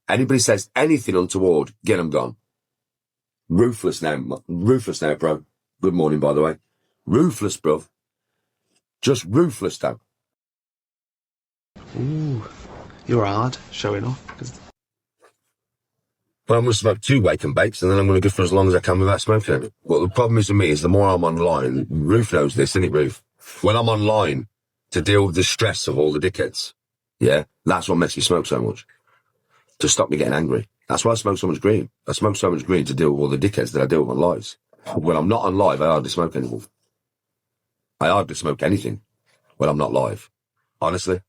Anybody says anything untoward, get them gone. Ruthless now, bro. Good morning, by the way. Ruthless, bro. Just ruthless, though. Ooh, you're hard, showing off. Well, I'm going to smoke 2 wake and bakes, and then I'm going to go for as long as I can without smoking it. Well, the problem is with me is the more I'm online, Ruth knows this, isn't it, Ruth? When I'm online to deal with the stress of all the dickheads, yeah, that's what makes me smoke so much. To stop me getting angry. That's why I smoke so much green. I smoke so much green to deal with all the dickheads that I deal with on lives. When I'm not on live, I hardly smoke anymore. I hardly smoke anything when I'm not live. Honestly.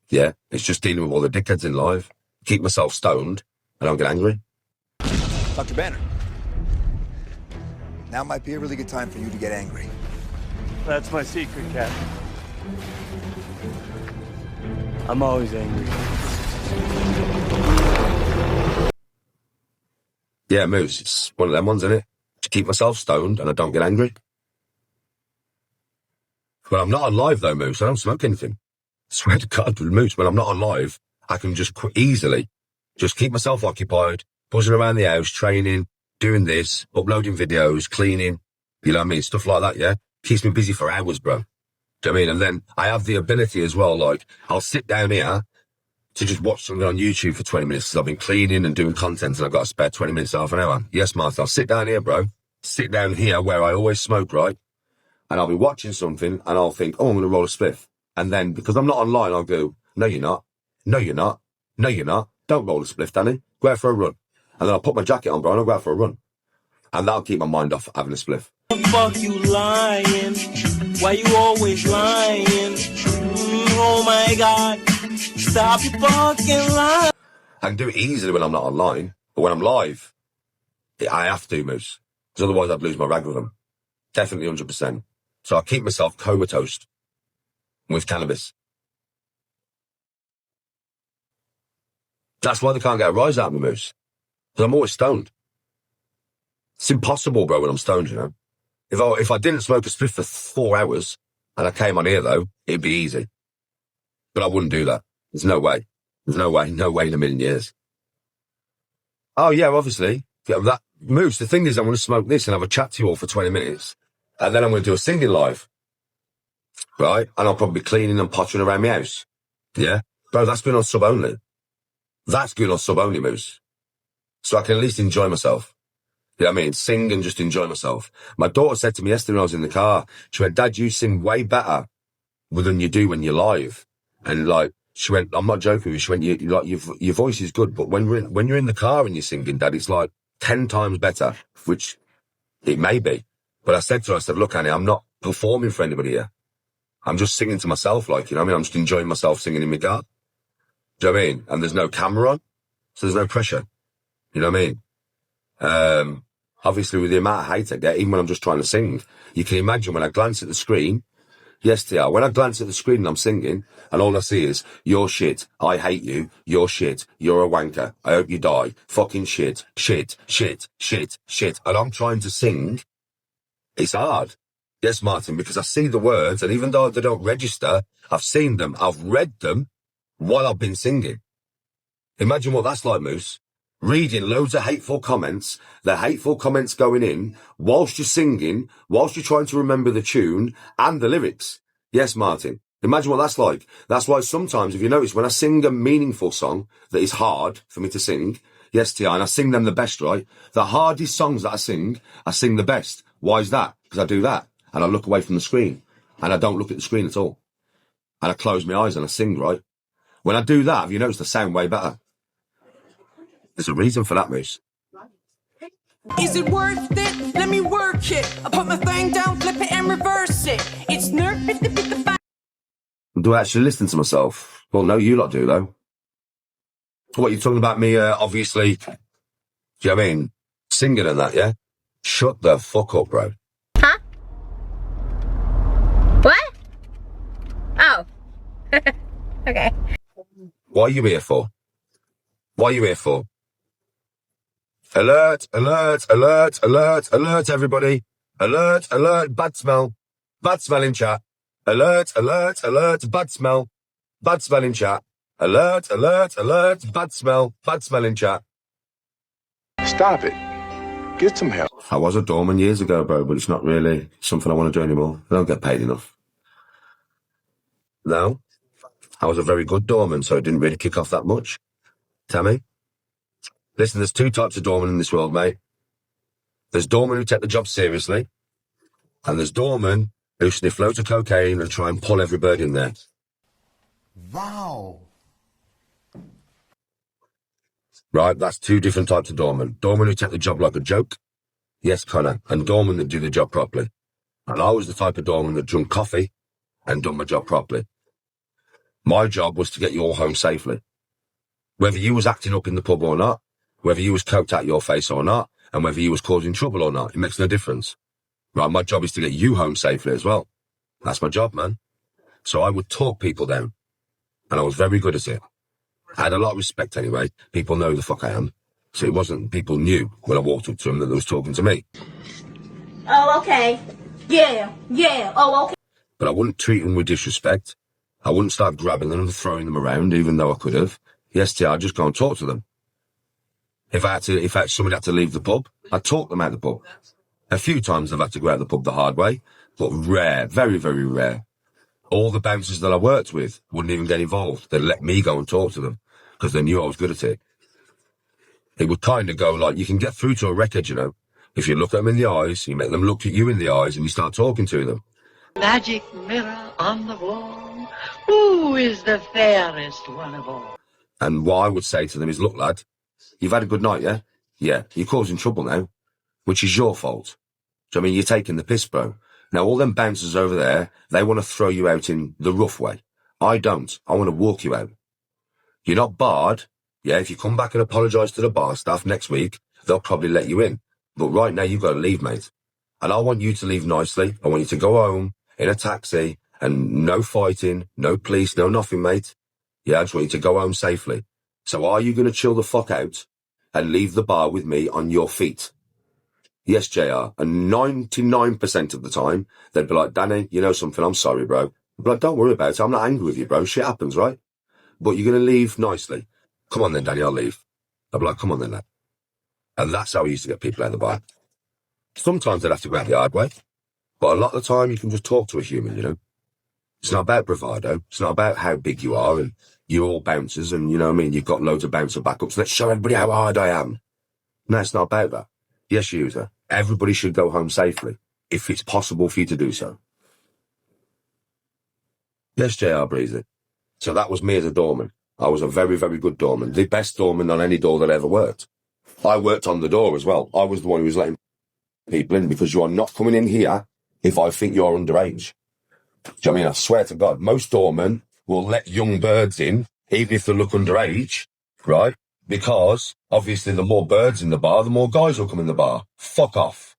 Yeah, it's just dealing with all the dickheads in live. Keep myself stoned. I don't get angry. Dr. Banner, now might be a really good time for you to get angry. That's my secret, Cap. I'm always angry. Yeah, Moose, it's one of them ones, isn't it? To keep myself stoned and I don't get angry. When I'm not on live, though, Moose, I don't smoke anything. I swear to God, Moose, when I'm not on live, I can just easily just keep myself occupied, buzzing around the house, training, doing this, uploading videos, cleaning, you know what I mean? Stuff like that, yeah? Keeps me busy for hours, bro. Do you know what I mean? And then I have the ability as well, like, I'll sit down here to just watch something on YouTube for 20 minutes because I've been cleaning and doing content and I've got a spare 20 minutes, half an hour. Yes, Martha, I'll sit down here, bro. Sit down here where I always smoke, right? And I'll be watching something and I'll think, oh, I'm going to roll a spliff. And then because I'm not online, I'll go, no, you're not. No, you're not. No, you're not. Don't roll a spliff, Danny. Go out for a run. And then I'll put my jacket on, bro, and I'll go out for a run. And that'll keep my mind off having a spliff. Fuck you lying. Why you always lying? Oh my God. Stop your fucking lying. I can do it easily when I'm not online. But when I'm live, I have to, Moose. Because otherwise I'd lose my rag with them. Definitely 100%. So I keep myself comatose with cannabis. That's why they can't get a rise out of me, Moose. Because I'm always stoned. It's impossible, bro, when I'm stoned, you know. If I didn't smoke a spliff for 4 hours and I came on here, though, it'd be easy. But I wouldn't do that. There's no way. There's no way in a million years. Oh, yeah, obviously. That Moose, the thing is, I'm going to smoke this and have a chat to you all for 20 minutes. And then I'm going to do a singing live. Right? And I'll probably be cleaning and pottering around my house. Yeah? Bro, that's been on sub only. That's good on sub only, Moose. So I can at least enjoy myself. You know what I mean? Sing and just enjoy myself. My daughter said to me yesterday when I was in the car, she went, Dad, you sing way better than you do when you're live. And like, she went, I'm not joking with you. She went, your voice is good, but when you're in the car and you're singing, Dad, it's like 10 times better, which it may be. But I said to her, I said, look, Annie, I'm not performing for anybody here. I'm just singing to myself, like, you know what I mean? I'm just enjoying myself singing in my car. Do you know what I mean? And there's no camera on, so there's no pressure. You know what I mean? Obviously, with the amount of hate I get, even when I'm just trying to sing, you can imagine when I glance at the screen. Yes, TR, when I glance at the screen and I'm singing, and all I see is, you're shit, I hate you, you're shit, you're a wanker, I hope you die, fucking shit, shit, shit, shit, shit. And I'm trying to sing, it's hard. Yes, Martin, because I see the words, and even though they don't register, I've seen them, I've read them while I've been singing. Imagine what that's like, Moose. Reading loads of hateful comments, the hateful comments going in, whilst you're singing, whilst you're trying to remember the tune and the lyrics. Yes, Martin. Imagine what that's like. That's why sometimes, if you notice, when I sing a meaningful song that is hard for me to sing, yes, T.I., and I sing them the best, right? The hardest songs that I sing the best. Why is that? Because I do that, and I look away from the screen, and I don't look at the screen at all. And I close my eyes and I sing, right? When I do that, have you noticed I sound way better? There's a reason for that, Moose. Is it worth it? Let me work it. I put my thing down, flip it and reverse it. It's nerf it, the back. Do I actually listen to myself? Well, no, you lot do, though. What, you're talking about me, obviously, do you know what I mean? Singing and that, yeah? Shut the fuck up, bro. Huh? What? Oh. Okay. What are you here for? What are you here for? Alert, alert, alert, alert, alert, everybody. Alert, alert, bad smell. Bad smell in chat. Alert, alert, alert, bad smell. Bad smell in chat. Alert, alert, alert. Bad smell. Bad smell in chat. Stop it. Get some help. I was a doorman years ago, bro, but it's not really something I want to do anymore. I don't get paid enough. No. I was a very good doorman, so it didn't really kick off that much. Tammy? Listen, there's two types of doormen in this world, mate. There's doormen who take the job seriously, and there's doormen who sniff loads of cocaine and try and pull every bird in there. Wow. Right, that's two different types of doormen. Doormen who take the job like a joke. Yes, Connor. And doormen that do the job properly. And I was the type of doorman that drunk coffee and done my job properly. My job was to get you all home safely. Whether you was acting up in the pub or not, whether you was coked out your face or not, and whether you was causing trouble or not, it makes no difference. Right, my job is to get you home safely as well. That's my job, man. So I would talk people down. And I was very good at it. I had a lot of respect anyway. People know who the fuck I am. So it wasn't people knew when I walked up to them that they was talking to me. Oh, okay. Yeah. Oh, okay. But I wouldn't treat them with disrespect. I wouldn't start grabbing them and throwing them around, even though I could have. Yes, I'd just go and talk to them. If somebody had to leave the pub, I'd talk them out of the pub. A few times I've had to go out of the pub the hard way, but rare, very, very rare. All the bouncers that I worked with wouldn't even get involved. They'd let me go and talk to them because they knew I was good at it. It would kind of go like, you can get through to a record, you know. If you look at them in the eyes, you make them look at you in the eyes and you start talking to them. Magic mirror on the wall, who is the fairest one of all? And what I would say to them is, look, lad, you've had a good night, yeah? Yeah, you're causing trouble now, which is your fault. Do you know what I mean? You're taking the piss, bro. Now, all them bouncers over there, they want to throw you out in the rough way. I don't. I want to walk you out. You're not barred. Yeah, if you come back and apologise to the bar staff next week, they'll probably let you in. But right now, you've got to leave, mate. And I want you to leave nicely. I want you to go home in a taxi and no fighting, no police, no nothing, mate. Yeah, I just want you to go home safely. So are you going to chill the fuck out and leave the bar with me on your feet? Yes, JR. And 99% of the time, they'd be like, Danny, you know something? I'm sorry, bro. I'd be like, don't worry about it. I'm not angry with you, bro. Shit happens, right? But you're going to leave nicely. Come on then, Danny, I'll leave. I'd be like, come on then, lad. And that's how I used to get people out of the bar. Sometimes they'd have to go out the hard way. But a lot of the time, you can just talk to a human, you know. It's not about bravado. It's not about how big you are and you're all bouncers and, you know what I mean, you've got loads of bouncer backups. Let's show everybody how hard I am. No, it's not about that. Yes, user. Everybody should go home safely, if it's possible for you to do so. Yes, JR Breezy. So that was me as a doorman. I was a very, very good doorman. The best doorman on any door that ever worked. I worked on the door as well. I was the one who was letting people in because you are not coming in here if I think you're underage. Do you know what I mean? I swear to God, most doormen will let young birds in, even if they look underage, right? Because, obviously, the more birds in the bar, the more guys will come in the bar. Fuck off.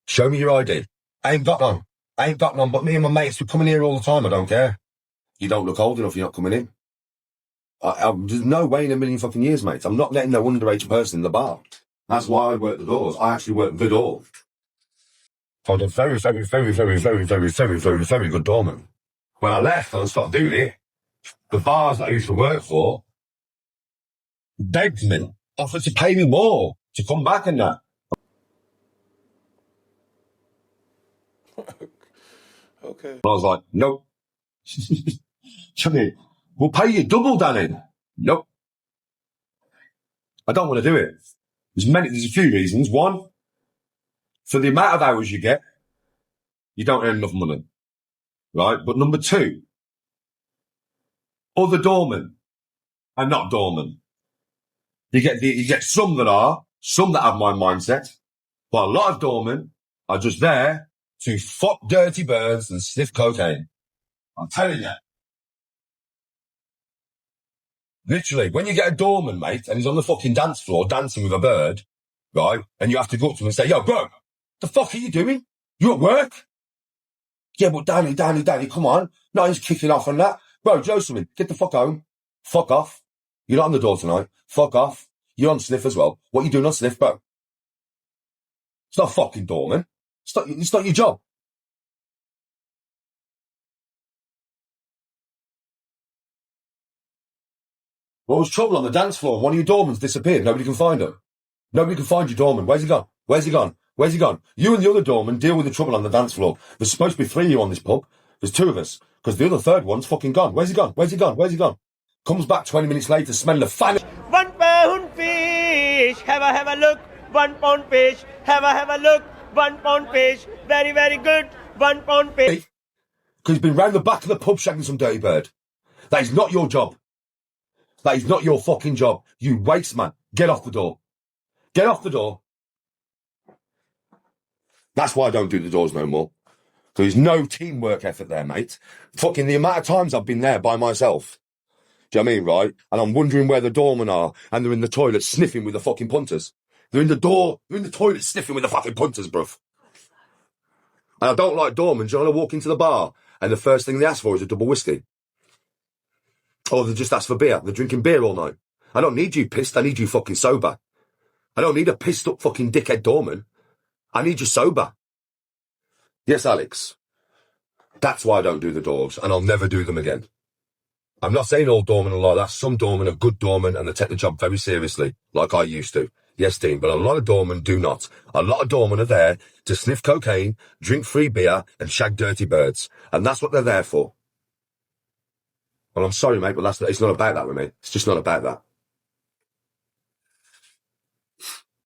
Show me your ID. I ain't got none. But me and my mates, we're coming here all the time. I don't care. You don't look old enough, you're not coming in. There's no way in a million fucking years, mate. I'm not letting no underage person in the bar. That's why I work the doors. I actually work the door. I was a very, very, very, very, very, very, very, very, very good doorman. When I left and I stopped doing it, the bars that I used to work for begged me, offered to pay me more to come back and that. Okay. And I was like, nope. Chummy, we'll pay you double, Danny. Nope. I don't want to do it. There's a few reasons. One, for the amount of hours you get, you don't earn enough money. Right? But number two, other doormen are not doormen. You get some that have my mindset, but a lot of doormen are just there to fuck dirty birds and sniff cocaine. I'm telling you. Literally, when you get a doorman, mate, and he's on the fucking dance floor dancing with a bird, right, and you have to go up to him and say, yo, bro, the fuck are you doing? You at work? Yeah, but Danny, come on. No, he's kicking off on that. Bro, Josephine, get the fuck home. Fuck off. You're not on the door tonight. Fuck off. You're on sniff as well. What are you doing on sniff, bro? It's not fucking doorman. It's not your job. Well, there was trouble on the dance floor. One of your doormans disappeared. Nobody can find him. Nobody can find your doorman. Where's he gone? Where's he gone? Where's he gone? You and the other doorman deal with the trouble on the dance floor. There's supposed to be 3 of you on this pub. There's 2 of us. Because the other third one's fucking gone. Where's he gone? Where's he gone? Where's he gone? Comes back 20 minutes later smelling a fan. 1 pound fish, have a look. 1 pound fish, have a look. 1 pound fish, very, very good. 1 pound fish. Because he's been round the back of the pub shagging some dirty bird. That is not your job. That is not your fucking job. You waste man. Get off the door. Get off the door. That's why I don't do the doors no more. There's no teamwork effort there, mate. Fucking the amount of times I've been there by myself. Do you know what I mean, right? And I'm wondering where the doormen are, and they're in the toilet sniffing with the fucking punters. They're in the toilet sniffing with the fucking punters, bruv. And I don't like doormen. Do you know, I walk into the bar, and the first thing they ask for is a double whiskey. Or they just ask for beer. They're drinking beer all night. I don't need you pissed, I need you fucking sober. I don't need a pissed up fucking dickhead doorman. I need you sober. Yes, Alex. That's why I don't do the doors, and I'll never do them again. I'm not saying all doormen are like that. Some doormen are good doormen, and they take the job very seriously, like I used to. Yes, Dean, but a lot of doormen do not. A lot of doormen are there to sniff cocaine, drink free beer, and shag dirty birds. And that's what they're there for. Well, I'm sorry, mate, but it's not about that with me. It's just not about that.